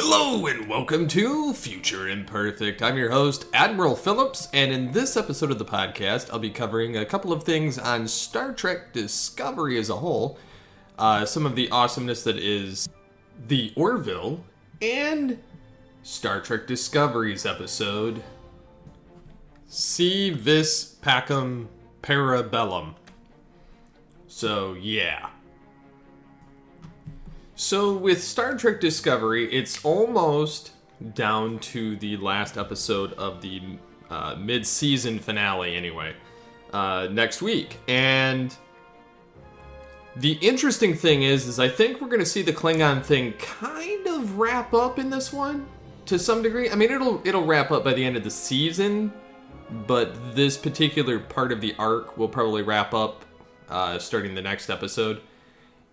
Hello and welcome to Future Imperfect. I'm your host, Admiral Phillips, and in this episode of the podcast, I'll be covering a couple of things on Star Trek Discovery as a whole, some of the awesomeness that is the Orville, and Star Trek Discovery's episode, Si Vis Pacem Bellum. So, yeah. So with Star Trek Discovery, it's almost down to the last episode of the mid-season finale anyway, next week. And the interesting thing is I think we're going to see the Klingon thing kind of wrap up in this one to some degree. I mean, it'll wrap up by the end of the season, but this particular part of the arc will probably wrap up starting the next episode.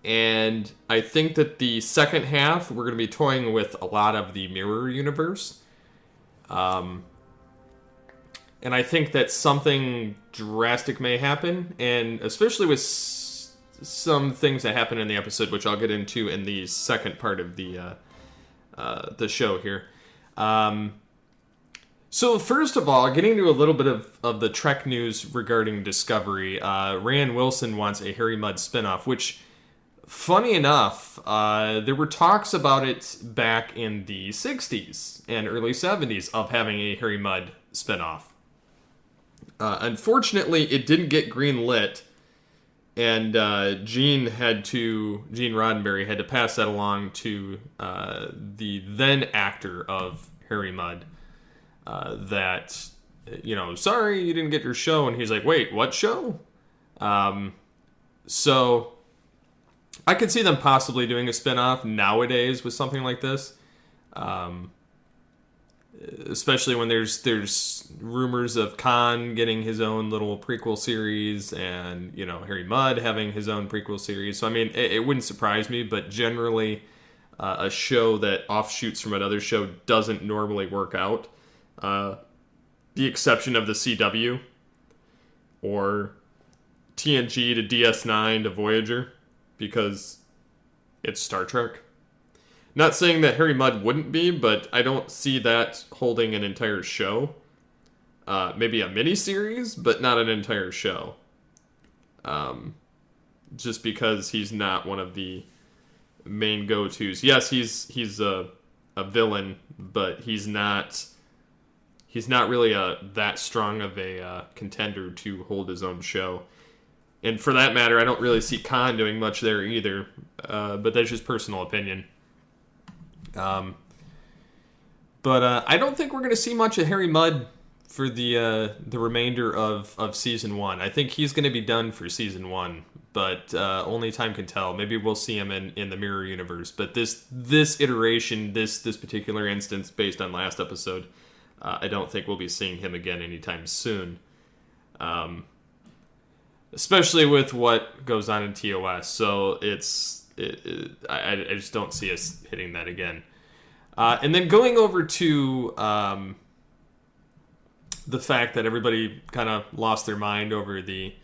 And I think that the second half, we're going to be toying with a lot of the mirror universe. And I think that something drastic may happen, and especially with some things that happen in the episode, which I'll get into in the second part of the show here. So first of all, getting to a little bit of the Trek news regarding Discovery, Rand Wilson wants a Harry Mudd spinoff, which... Funny enough, there were talks about it back in the 60s and early 70s of having a Harry Mudd spinoff. Unfortunately, it didn't get green-lit, and Gene Roddenberry had to pass that along to the then actor of Harry Mudd, that, sorry you didn't get your show, and he's like, wait, what show? So... I could see them possibly doing a spin-off nowadays with something like this. Especially when there's rumors of Khan getting his own little prequel series and, Harry Mudd having his own prequel series. So, I mean, it wouldn't surprise me, but generally a show that offshoots from another show doesn't normally work out. The exception of the CW or TNG to DS9 to Voyager. Because it's Star Trek. Not saying that Harry Mudd wouldn't be, but I don't see that holding an entire show. Maybe a mini-series, but not an entire show. Just because he's not one of the main go-tos. Yes, he's a villain, but he's not really that strong of a contender to hold his own show. And for that matter, I don't really see Khan doing much there either. But that's just personal opinion. But I don't think we're going to see much of Harry Mudd for the remainder of Season 1. I think he's going to be done for Season 1. But only time can tell. Maybe we'll see him in the Mirror Universe. But this iteration, this particular instance based on last episode, I don't think we'll be seeing him again anytime soon. Especially with what goes on in TOS, so I just don't see us hitting that again. And then going over to the fact that everybody kind of lost their mind over the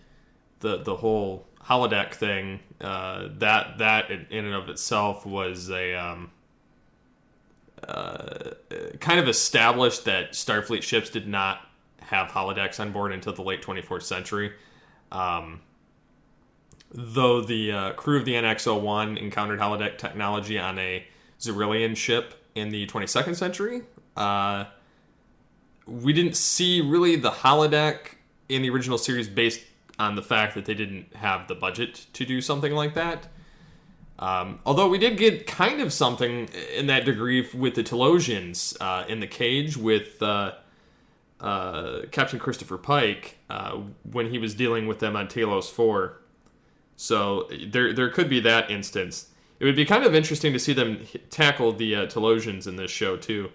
whole holodeck thing. That in and of itself was a kind of established that Starfleet ships did not have holodecks on board until the late 24th century. Though the crew of the NX-01 encountered holodeck technology on a Xyrillian ship in the 22nd century, we didn't see really the holodeck in the original series based on the fact that they didn't have the budget to do something like that. Although we did get kind of something in that degree with the Telosians in the cage with... Captain Christopher Pike when he was dealing with them on Talos 4. So there could be that instance. It would be kind of interesting to see them tackle the Telosians in this show too,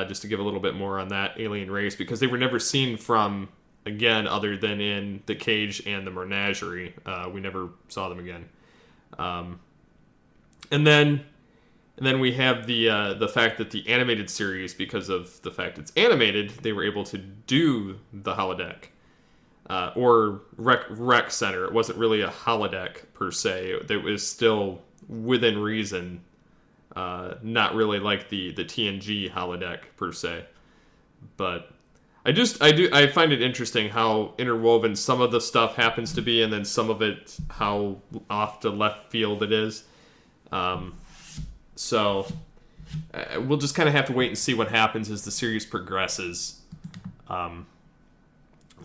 just to give a little bit more on that alien race, because they were never seen from, again, other than in the cage and the menagerie. We never saw them again. And then we have the fact that the animated series, because of the fact it's animated, they were able to do the holodeck. Or rec center. It wasn't really a holodeck per se. It was still within reason Not really like the TNG holodeck per se. But I find it interesting how interwoven some of the stuff happens to be, and then some of it how off the left field it is. So we'll just kind of have to wait and see what happens as the series progresses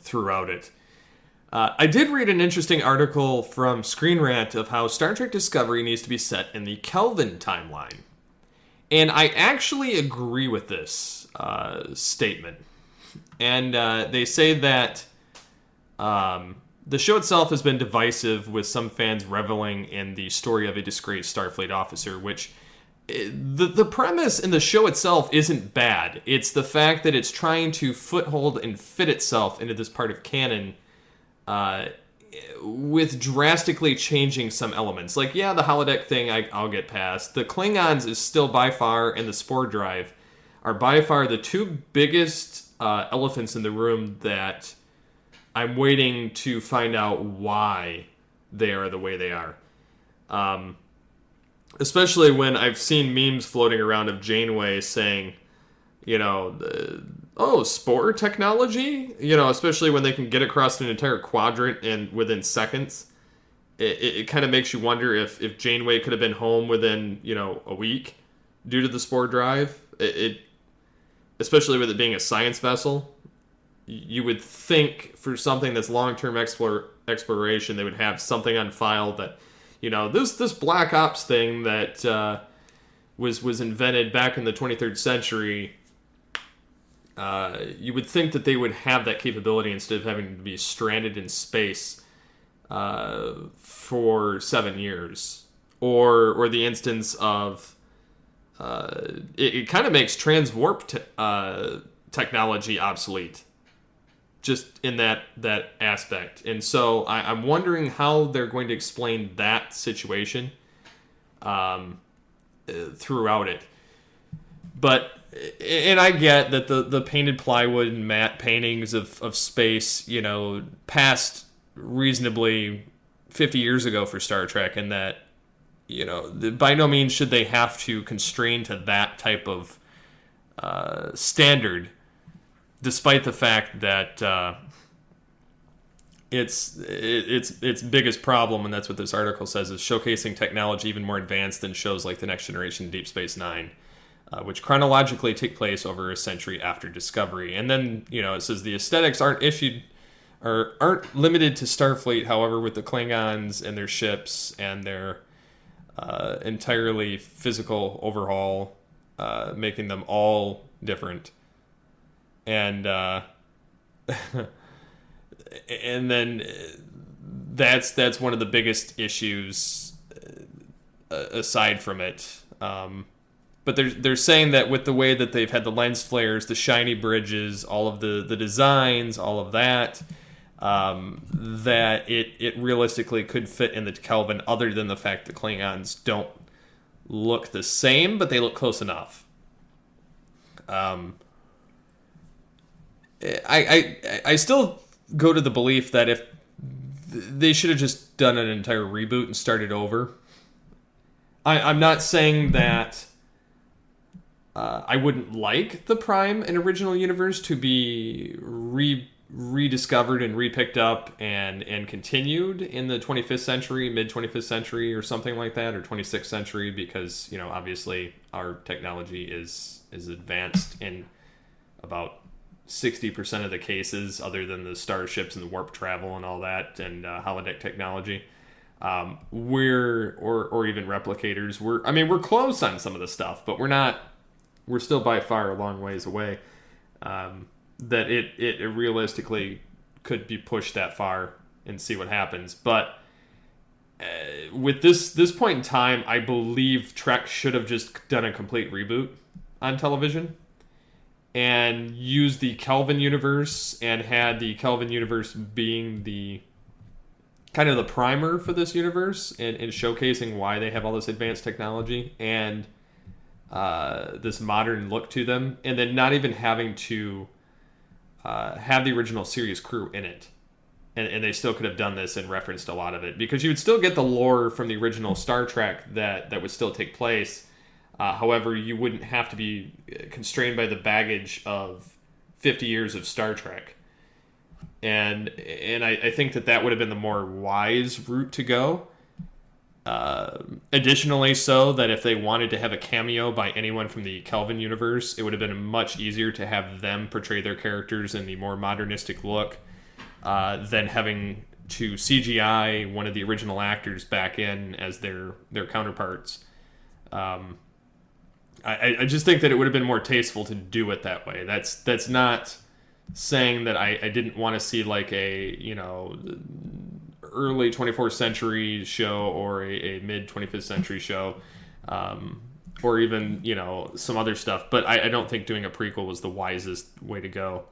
throughout it. I did read an interesting article from Screen Rant of how Star Trek Discovery needs to be set in the Kelvin timeline. And I actually agree with this statement. And they say that the show itself has been divisive, with some fans reveling in the story of a disgraced Starfleet officer, which the premise in the show itself isn't bad. It's the fact that it's trying to foothold and fit itself into this part of canon with drastically changing some elements. Like, yeah, the holodeck thing I'll get past. The Klingons is still by far, and the Spore Drive are by far the two biggest elephants in the room that I'm waiting to find out why they are the way they are. Especially when I've seen memes floating around of Janeway saying, spore technology? Especially when they can get across an entire quadrant and within seconds. It kind of makes you wonder if Janeway could have been home within, a week due to the Spore Drive. Especially with it being a science vessel. You would think for something that's long-term exploration, they would have something on file that, this Black Ops thing that was invented back in the 23rd century. You would think that they would have that capability instead of having to be stranded in space for 7 years. Or the instance of it kind of makes transwarp technology obsolete, just in that aspect. And so I'm wondering how they're going to explain that situation throughout it. But, and I get that the painted plywood and matte paintings of space, passed reasonably 50 years ago for Star Trek, and that, by no means should they have to constrain to that type of standard, despite the fact that its biggest problem, and that's what this article says, is showcasing technology even more advanced than shows like The Next Generation and Deep Space Nine, which chronologically take place over a century after Discovery. And then, it says the aesthetics aren't limited to Starfleet. However, with the Klingons and their ships and their entirely physical overhaul, making them all different. And and then that's one of the biggest issues aside from it. But they're saying that with the way that they've had the lens flares, the shiny bridges, all of the designs, all of that, that it realistically could fit in the Kelvin, other than the fact that Klingons don't look the same, but they look close enough. I still go to the belief that if they should have just done an entire reboot and started over. I'm not saying that I wouldn't like the Prime and original universe to be rediscovered and repicked up and continued in the 25th century, mid-25th century or something like that, or 26th century, because, obviously our technology is advanced in about 60% of the cases, other than the starships and the warp travel and all that, and holodeck technology. Or even replicators. We're close on some of the stuff, but we're still by far a long ways away. That it realistically could be pushed that far and see what happens. But with this point in time, I believe Trek should have just done a complete reboot on television and used the Kelvin universe, and had the Kelvin universe being the kind of the primer for this universe, and showcasing why they have all this advanced technology and this modern look to them, and then not even having to have the original series crew in it. And they still could have done this and referenced a lot of it, because you would still get the lore from the original Star Trek that would still take place. However, you wouldn't have to be constrained by the baggage of 50 years of Star Trek. And I think that would have been the more wise route to go. Additionally, so that if they wanted to have a cameo by anyone from the Kelvin universe, it would have been much easier to have them portray their characters in the more modernistic look than having to CGI one of the original actors back in as their counterparts. I just think that it would have been more tasteful to do it that way. That's not saying that I didn't want to see like a, early 24th century show or a mid 25th century show, or even, some other stuff. But I don't think doing a prequel was the wisest way to go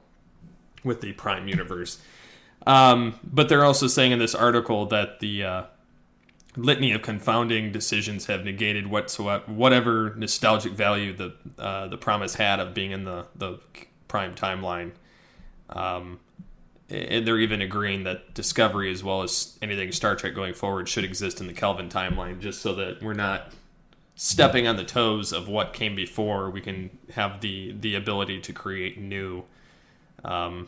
with the Prime universe. But they're also saying in this article that the litany of confounding decisions have negated whatever nostalgic value the promise had of being in the Prime timeline. And they're even agreeing that Discovery, as well as anything Star Trek going forward, should exist in the Kelvin timeline, just so that we're not stepping on the toes of what came before. We can have the ability to create new, and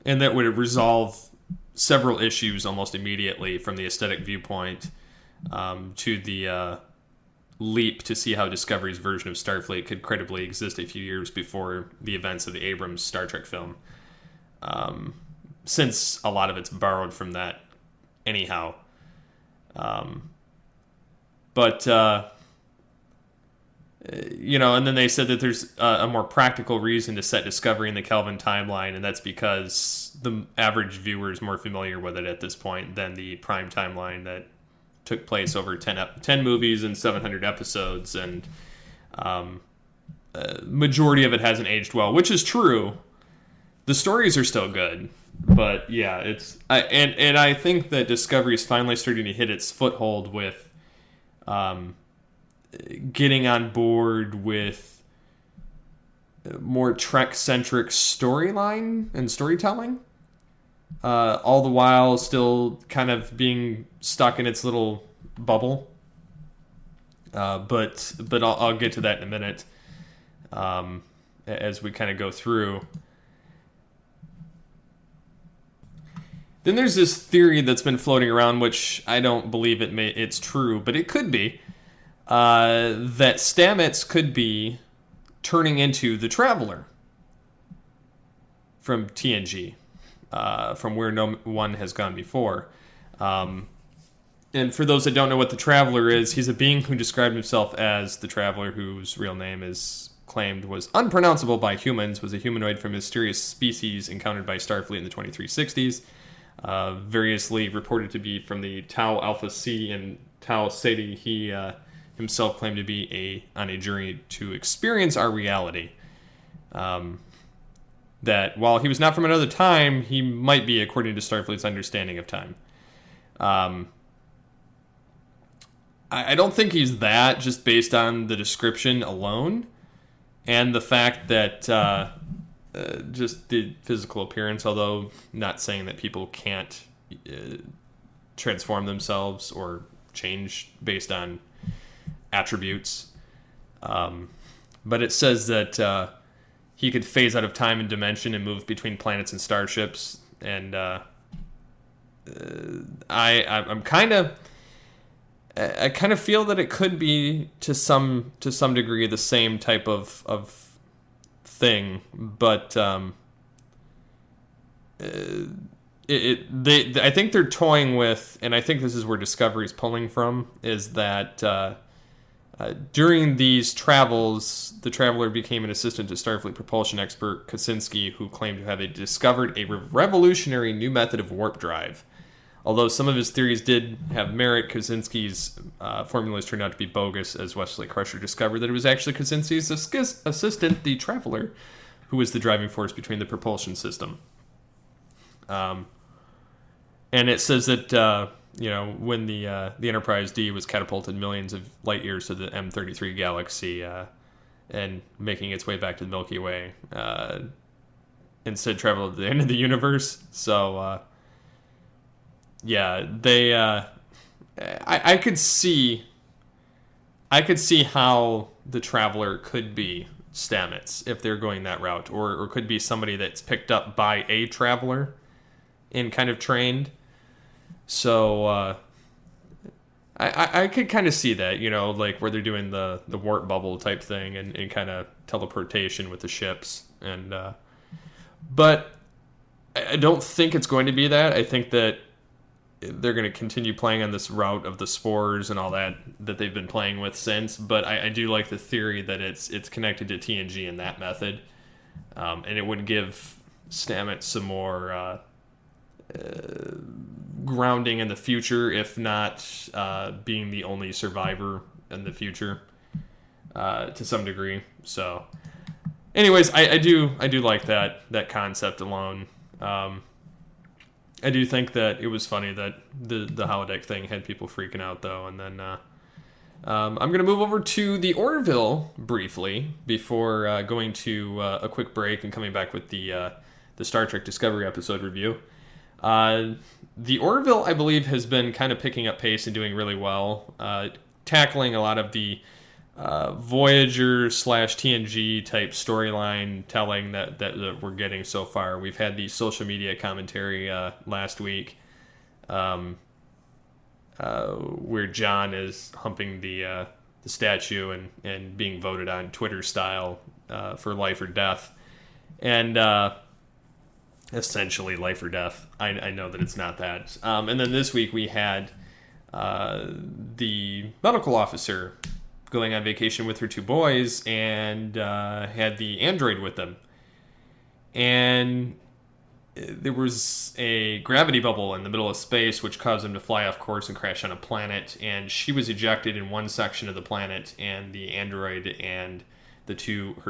that would resolve several issues almost immediately from the aesthetic viewpoint, to the leap to see how Discovery's version of Starfleet could credibly exist a few years before the events of the Abrams Star Trek film. Since a lot of it's borrowed from that anyhow. But and then they said that there's a more practical reason to set Discovery in the Kelvin timeline, and that's because the average viewer is more familiar with it at this point than the Prime timeline that took place over 10 movies and 700 episodes, and majority of it hasn't aged well, which is true. The stories are still good, but yeah, I think that Discovery is finally starting to hit its foothold with getting on board with more Trek-centric storyline and storytelling, all the while still kind of being stuck in its little bubble. But I'll get to that in a minute, as we kind of go through. Then there's this theory that's been floating around, which I don't believe it's true, but it could be, that Stamets could be turning into the Traveler from TNG, from where no one has gone before. And for those that don't know what the Traveler is, he's a being who described himself as the Traveler, whose real name is claimed was unpronounceable by humans, was a humanoid from a mysterious species encountered by Starfleet in the 2360s. Variously reported to be from the Tau Alpha C and Tau Ceti. He himself claimed to be on a journey to experience our reality. That while he was not from another time, he might be, according to Starfleet's understanding of time. I don't think he's that, just based on the description alone, and the fact that just the physical appearance, although not saying that people can't transform themselves or change based on attributes. But it says that he could phase out of time and dimension and move between planets and starships. And I kind of feel that it could be to some degree the same type of thing, but I think they're toying with, and I think this is where Discovery's pulling from, is that during these travels, the Traveler became an assistant to Starfleet propulsion expert Kaczynski, who claimed to have discovered a revolutionary new method of warp drive. Although some of his theories did have merit, Kaczynski's formulas turned out to be bogus, as Wesley Crusher discovered that it was actually Kaczynski's assistant, the Traveler, who was the driving force between the propulsion system. And it says that when the Enterprise D was catapulted millions of light years to the M33 galaxy, and making its way back to the Milky Way, instead traveled to the end of the universe. So. Yeah, they. I could see I could see how the Traveler could be Stamets if they're going that route, or could be somebody that's picked up by a Traveler and kind of trained. So I could kind of see that, like where they're doing the warp bubble type thing and kind of teleportation with the ships. But I don't think it's going to be that. I think that they're going to continue playing on this route of the spores and all that they've been playing with since. But I do like the theory that it's connected to TNG in that method. And it would give Stamets some more grounding in the future, if not being the only survivor in the future to some degree. So anyways, I do like that concept alone. I do think that it was funny that the holodeck thing had people freaking out, though. And then I'm going to move over to the Orville briefly before going to a quick break and coming back with the Star Trek Discovery episode review. The Orville, I believe, has been kind of picking up pace and doing really well, tackling a lot of the Voyager / TNG type storyline telling that we're getting so far. We've had the social media commentary last week, where John is humping the statue and being voted on Twitter style for life or death, and essentially life or death. I know that it's not that. And then this week we had the medical officer going on vacation with her 2 boys and had the android with them. And there was a gravity bubble in the middle of space which caused them to fly off course and crash on a planet. And she was ejected in one section of the planet, and the android and her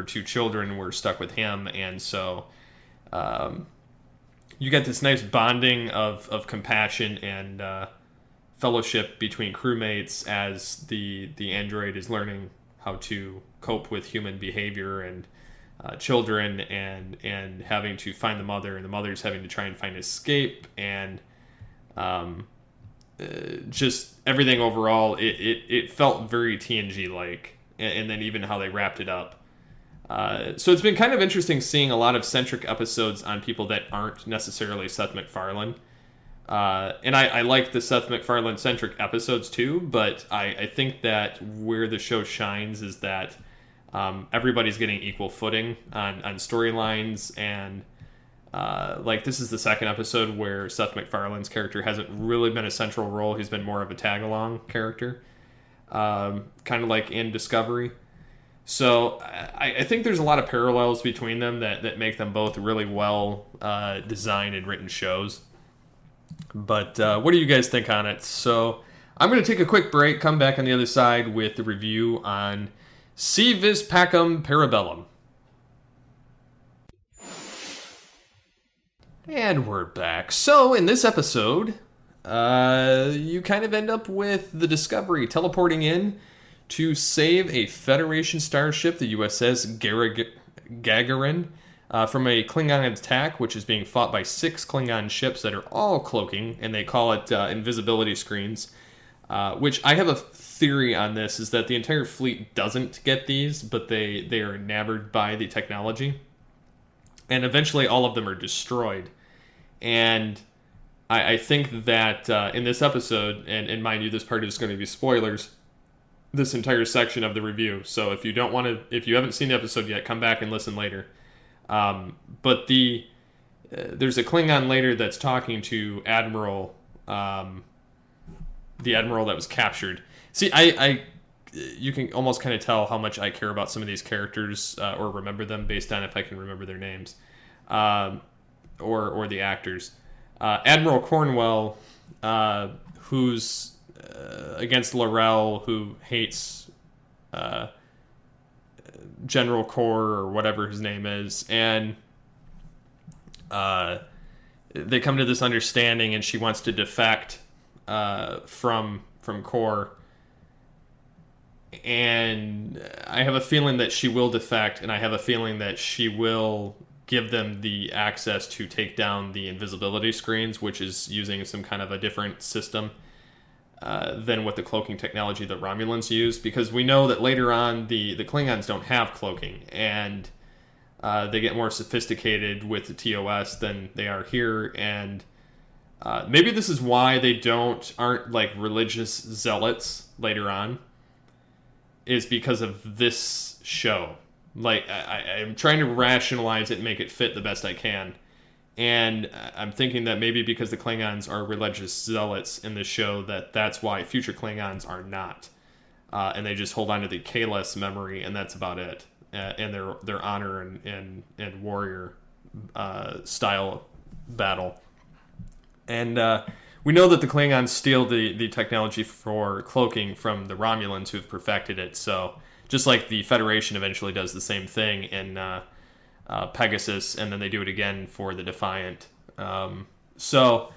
2 children were stuck with him. And so you get this nice bonding of compassion and fellowship between crewmates as the android is learning how to cope with human behavior and children and having to find the mother, and the mother's having to try and find escape, and just everything overall. It felt very TNG-like, and then even how they wrapped it up. So it's been kind of interesting seeing a lot of centric episodes on people that aren't necessarily Seth MacFarlane. And I like the Seth MacFarlane-centric episodes too, but I think that where the show shines is that everybody's getting equal footing on storylines, and like this is the second episode where Seth MacFarlane's character hasn't really been a central role. He's been more of a tag-along character, kind of like in Discovery. So I think there's a lot of parallels between them that make them both really well designed and written shows. But what do you guys think on it? So I'm going to take a quick break, come back on the other side with the review on Si Vis Pacem Parabellum. And we're back. So in this episode, you kind of end up with the Discovery teleporting in to save a Federation starship, the USS Gagarin, from a Klingon attack, which is being fought by 6 Klingon ships that are all cloaking, and they call it invisibility screens, which I have a theory on this, is that the entire fleet doesn't get these, but they are enamored by the technology, and eventually all of them are destroyed. And I think that in this episode, and mind you, this part is going to be spoilers, this entire section of the review, so if you haven't seen the episode yet, come back and listen later. But there's a Klingon later that's talking to Admiral, the Admiral that was captured. See, you can almost kind of tell how much I care about some of these characters, or remember them based on if I can remember their names, or the actors. Admiral Cornwell, who's against Laurel, who hates General Core or whatever his name is, and they come to this understanding, and she wants to defect from Core, and I have a feeling that she will defect, and I have a feeling that she will give them the access to take down the invisibility screens, which is using some kind of a different system. than what the cloaking technology that Romulans use, because we know that later on the Klingons don't have cloaking, and they get more sophisticated with the TOS than they are here, and maybe this is why they aren't like religious zealots later on, is because of this show. Like, I'm trying to rationalize it and make it fit the best I can. And I'm thinking that maybe because the Klingons are religious zealots in this show, that's why future Klingons are not. And they just hold on to the Kahless memory, and that's about it. And their honor and warrior style battle. And we know that the Klingons steal the technology for cloaking from the Romulans who've perfected it. So just like the Federation eventually does the same thing in Pegasus, and then they do it again for the Defiant. So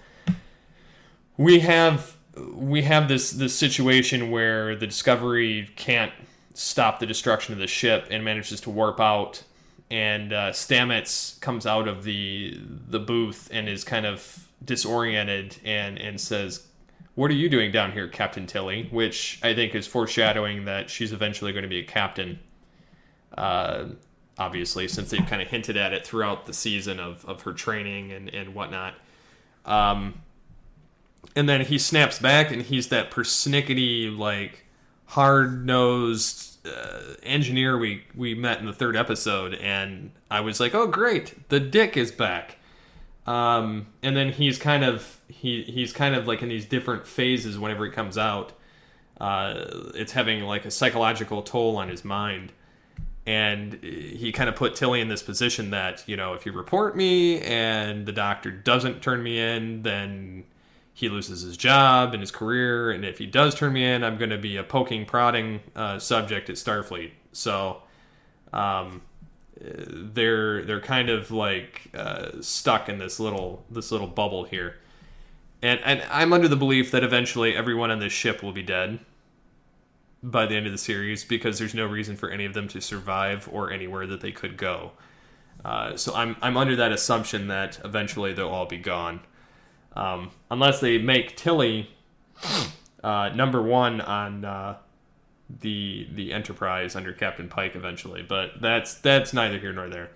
we have this situation where the Discovery can't stop the destruction of the ship and manages to warp out, and Stamets comes out of the booth and is kind of disoriented and says, "What are you doing down here, Captain Tilly?" Which I think is foreshadowing that she's eventually going to be a captain. Obviously, since they've kind of hinted at it throughout the season of her training and whatnot. And then he snaps back, and he's that persnickety, like, hard-nosed engineer we met in the third episode, and I was like, oh, great, the Dick is back. And then he's kind of like in these different phases whenever he comes out. It's having like a psychological toll on his mind. And he kind of put Tilly in this position that, if you report me and the doctor doesn't turn me in, then he loses his job and his career. And if he does turn me in, I'm going to be a poking, prodding subject at Starfleet. So they're kind of like stuck in this little bubble here. And I'm under the belief that eventually everyone on this ship will be dead by the end of the series, because there's no reason for any of them to survive or anywhere that they could go. So I'm under that assumption that eventually they'll all be gone, unless they make Tilly number one on the Enterprise under Captain Pike eventually. But that's neither here nor there.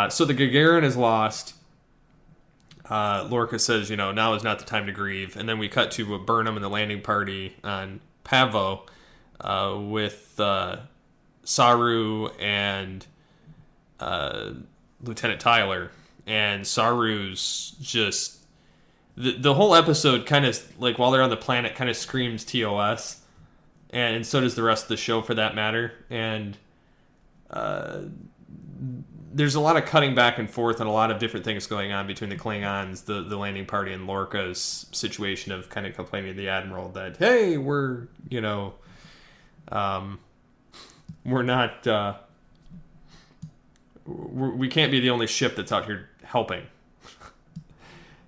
So the Gagarin is lost. Lorca says, now is not the time to grieve, and then we cut to Burnham and the landing party on Pavo. With Saru and Lieutenant Tyler, and Saru's just the whole episode kind of like, while they're on the planet, kind of screams TOS, and so does the rest of the show for that matter. And there's a lot of cutting back and forth and a lot of different things going on between the Klingons, the landing party, and Lorca's situation of kind of complaining to the Admiral that, hey, we're not, we can't be the only ship that's out here helping.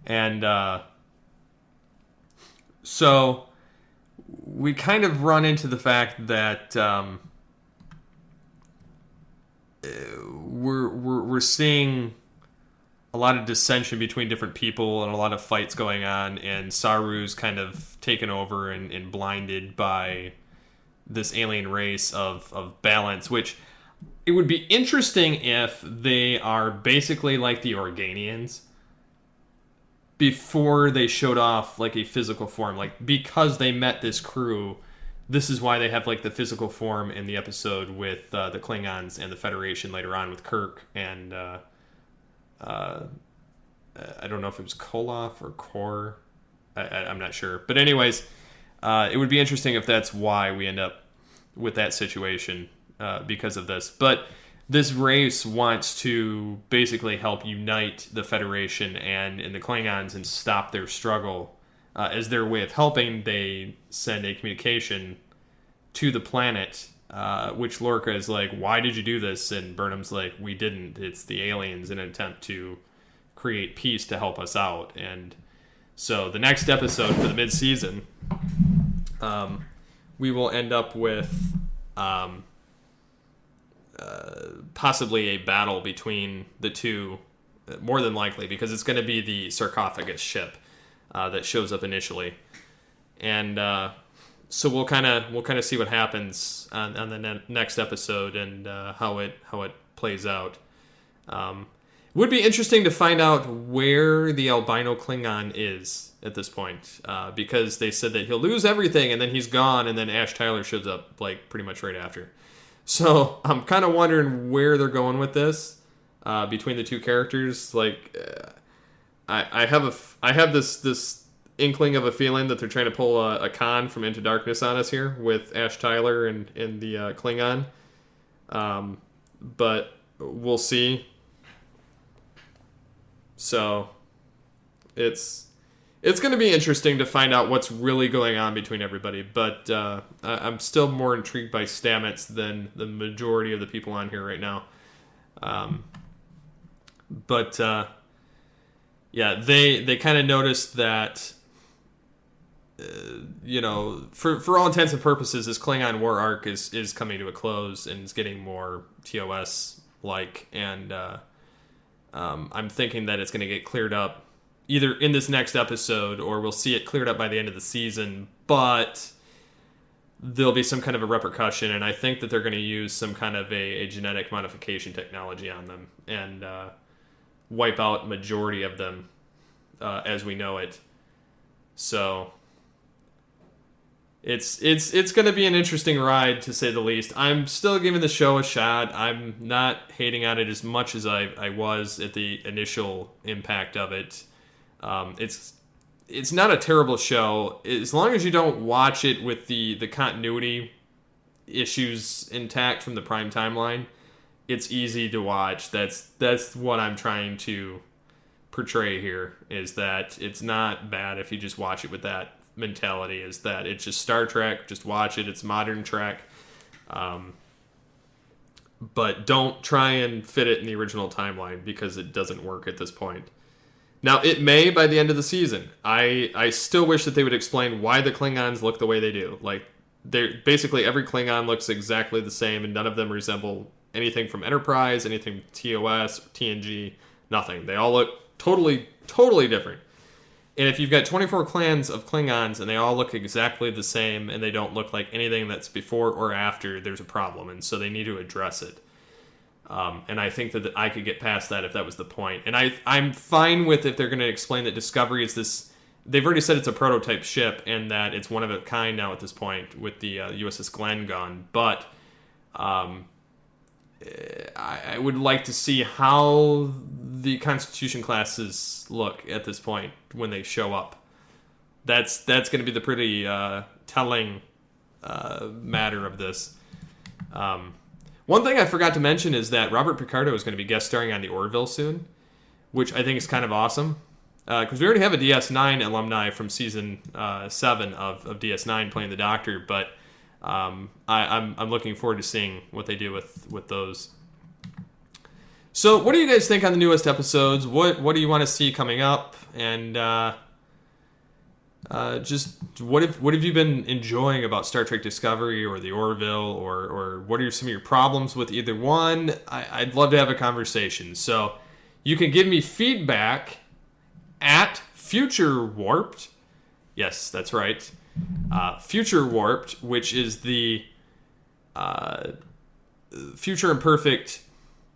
And so we kind of run into the fact that we're seeing a lot of dissension between different people and a lot of fights going on, and Saru's kind of taken over and blinded by this alien race of balance, which it would be interesting if they are basically like the Organians before they showed off like a physical form. Like, because they met this crew, this is why they have like the physical form in the episode with the Klingons and the Federation later on with Kirk and I don't know if it was Koloff or Kor. I'm not sure. But anyways, it would be interesting if that's why we end up with that situation because of this. But this race wants to basically help unite the Federation and the Klingons and stop their struggle. As their way of helping, they send a communication to the planet, which Lorca is like, why did you do this? And Burnham's like, we didn't. It's the aliens in an attempt to create peace to help us out. And so the next episode for the mid-season, we will end up with possibly a battle between the two, more than likely, because it's going to be the sarcophagus ship that shows up initially. and so we'll kind of see what happens on the next episode and how it plays out. Would be interesting to find out where the albino Klingon is at this point, because they said that he'll lose everything and then he's gone, and then Ash Tyler shows up like pretty much right after. So I'm kind of wondering where they're going with this between the two characters. Like, I have this inkling of a feeling that they're trying to pull a Khan from Into Darkness on us here with Ash Tyler and the Klingon, but we'll see. So it's going to be interesting to find out what's really going on between everybody. But I'm still more intrigued by Stamets than the majority of the people on here right now. Yeah, they kind of noticed that, for all intents and purposes, this Klingon war arc is coming to a close and is getting more TOS-like, and I'm thinking that it's going to get cleared up either in this next episode or we'll see it cleared up by the end of the season, but there'll be some kind of a repercussion, and I think that they're going to use some kind of a genetic modification technology on them and wipe out majority of them as we know it. So it's going to be an interesting ride, to say the least. I'm still giving the show a shot. I'm not hating on it as much as I was at the initial impact of it. It's not a terrible show as long as you don't watch it with the continuity issues intact from the Prime timeline. It's easy to watch. That's what I'm trying to portray here, is that it's not bad if you just watch it with that mentality, is that it's just Star Trek, just watch it, it's modern Trek, but don't try and fit it in the original timeline, because it doesn't work at this point. Now, it may by the end of the season. I still wish that they would explain why the Klingons look the way they do. Like, basically every Klingon looks exactly the same, and none of them resemble anything from Enterprise, anything TOS, TNG, nothing. They all look totally different. And if you've got 24 clans of Klingons and they all look exactly the same and they don't look like anything that's before or after, there's a problem. And so they need to address it. And I think that I could get past that if that was the point. And I'm fine with if they're going to explain that Discovery is this... They've already said it's a prototype ship and that it's one of a kind now at this point with the USS Glenn gone. But I would like to see how the Constitution classes look at this point when they show up. That's going to be the pretty telling matter of this. One thing I forgot to mention is that Robert Picardo is going to be guest starring on the Orville soon, which I think is kind of awesome. Because we already have a DS9 alumni from season 7 of DS9 playing the Doctor, but I'm looking forward to seeing what they do with those. So, what do you guys think on the newest episodes? What do you want to see coming up? And just what have you been enjoying about Star Trek Discovery or the Orville, or what are some of your problems with either one? I'd love to have a conversation. So, you can give me feedback at Future Warped. Yes, that's right. Future Warped, which is the Future Imperfect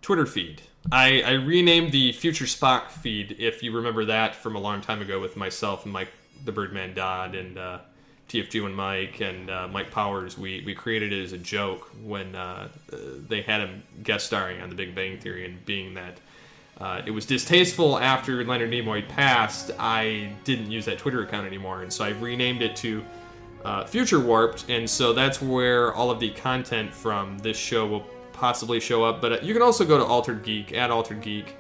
Twitter feed. I renamed the Future Spock feed, if you remember that from a long time ago, with myself and Mike the Birdman Dodd and TFG and Mike and Mike Powers. We created it as a joke when they had him guest starring on The Big Bang Theory, and being that it was distasteful after Leonard Nimoy passed, I didn't use that Twitter account anymore, and so I renamed it to Future Warped, and so that's where all of the content from this show will possibly show up. But you can also go to Altered Geek, at Altered Geek,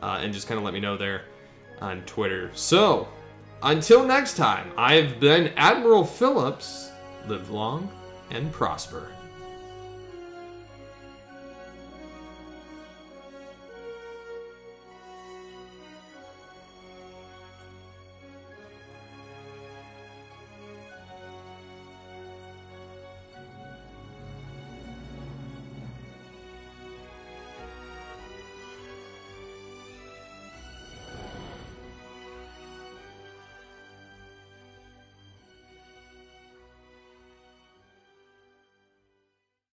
and just kind of let me know there on Twitter. So, until next time, I've been Admiral Phillips. Live long and prosper.